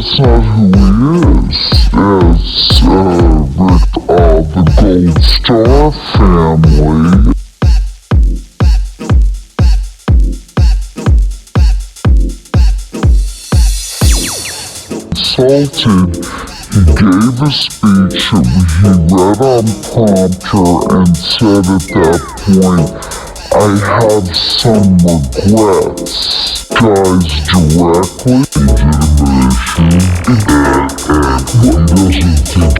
that's not who he is. It's the Gold Star family. Insulted, he gave a speech that he read on prompter and said at that point, I have some regrets. Guys directly, legitimation, and he doesn't think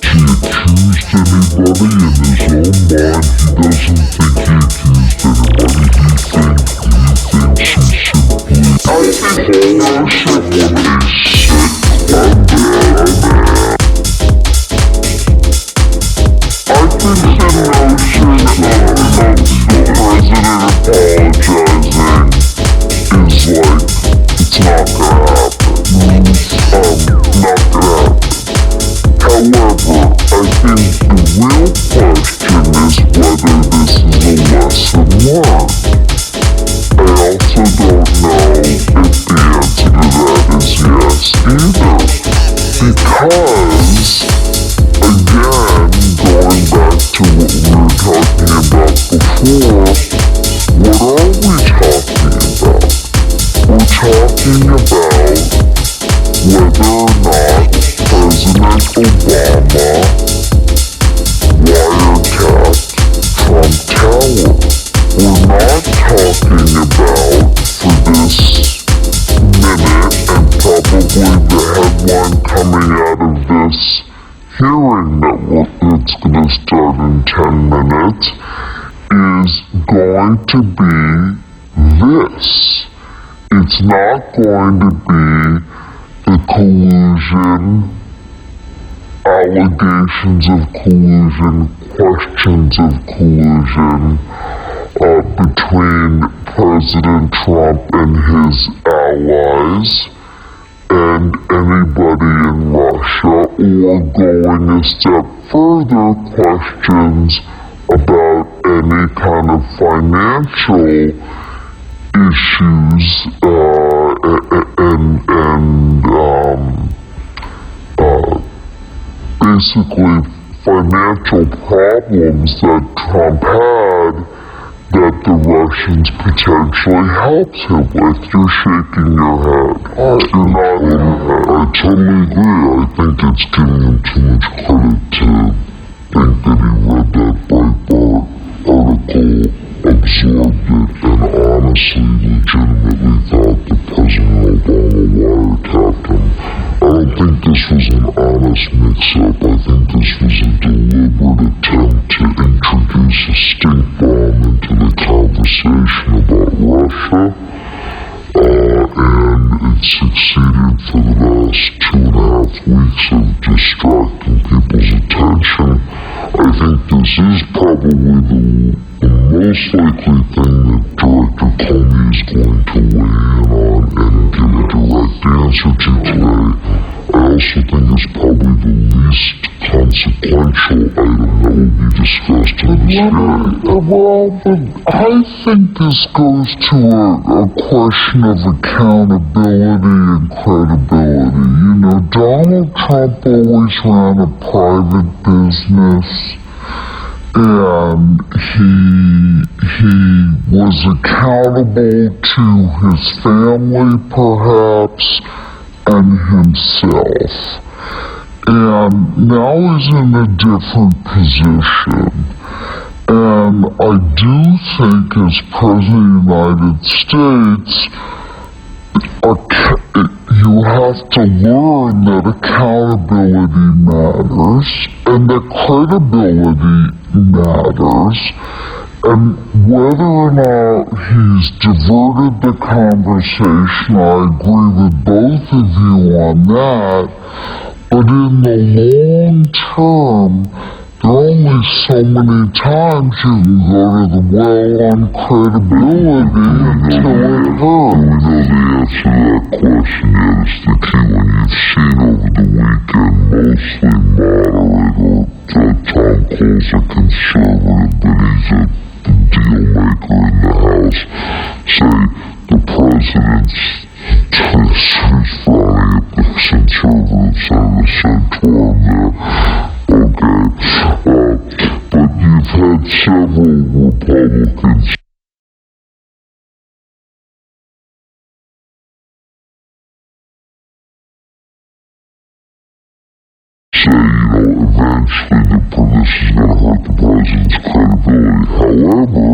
he accused anybody in his own mind. He doesn't think he accused anybody. He thinks he simply. I think someone is sick of that. I think the notion of the president apologizing is like, it's not gonna happen. Not gonna happen. However, I think the real question is whether this is a lesson learned. I also don't know if the answer to that is yes either. Because, again, going back to what we were talking about before, what are we talking about? We're talking about whether or not President Obama wiretapped Trump Tower. We're not talking about, for this minute, and probably the headline coming out of this hearing that's going to start in 10 minutes, is going to be this. It's not going to be the collusion, allegations of collusion, questions of collusion between President Trump and his allies and anybody in Russia, or going a step further, questions about any kind of financial issues and basically financial problems that Trump had that the Russians potentially helped him with. You're shaking your head. You're nodding your head. I totally agree. I think it's giving him too much credit to think that he read that Breitbart article, absorbed it, and honestly, legitimately thought that President Obama wiretapped him. I don't think this was an honest mix-up. I think this was a deliberate attempt to introduce a stink bomb into the conversation about Russia, and it succeeded for the last 2.5 weeks of distracting people's attention. I think this is probably the most likely thing that Director Comey is going to weigh in on and give a direct answer to today. I also think it's probably the least consequential item that will be discussed in this hearing. Well, but I think this goes to a question of accountability and credibility. You know, Donald Trump always ran a private business, and he was accountable to his family, perhaps, and himself. And now he's in a different position. And I do think as President of the United States, you have to learn that accountability matters and that credibility matters, and whether or not he's diverted the conversation, I agree with both of you on that, but in the long term, there are only so many times you can go to the well on credibility until it hurts. We know the answer to that question yet. It's the key when you've seen over the weekend mostly moderate or Tom Cole's a conservative, but he's a deal maker in the House, say the president's frowning Republicans say, eventually this is going to hurt the president's credibility. However,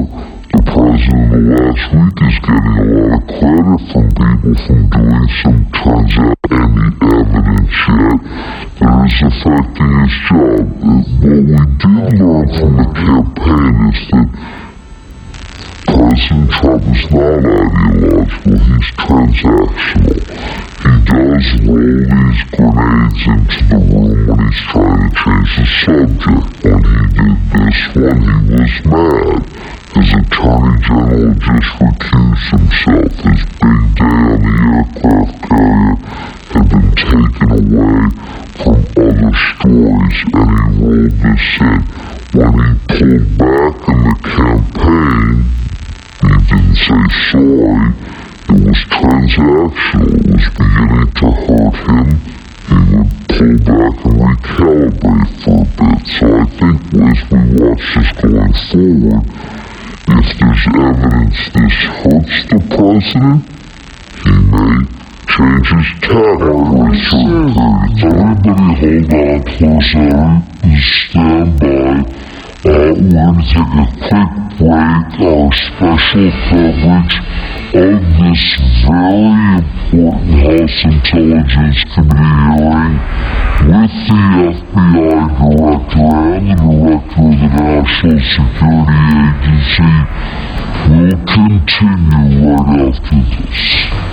the president last week is getting a lot of credit from people from doing some transactions, and the evidence yet that is affecting his job. What we did learn from the campaign is that President Trump is not ideological, he's transactional. He does roll these grenades into the room when he's trying to change the subject. When he did this one, he was mad. His attorney general just recused himself. His big day on the aircraft carrier had been taken away from other stories, and he rolled this in. When he pulled back in the campaign, he didn't say sorry. It was transactional. It was beginning to hurt him. He would pull back and recalibrate for a bit. So I think as we watch this going forward, if there's evidence this hurts the president, he may change his tack for a certain period. Everybody hold on close and stand by. We're going to take a quick break. Our special coverage of this very important House Intelligence Committee hearing with the FBI Director and the Director of the National Security Agency will continue right after this.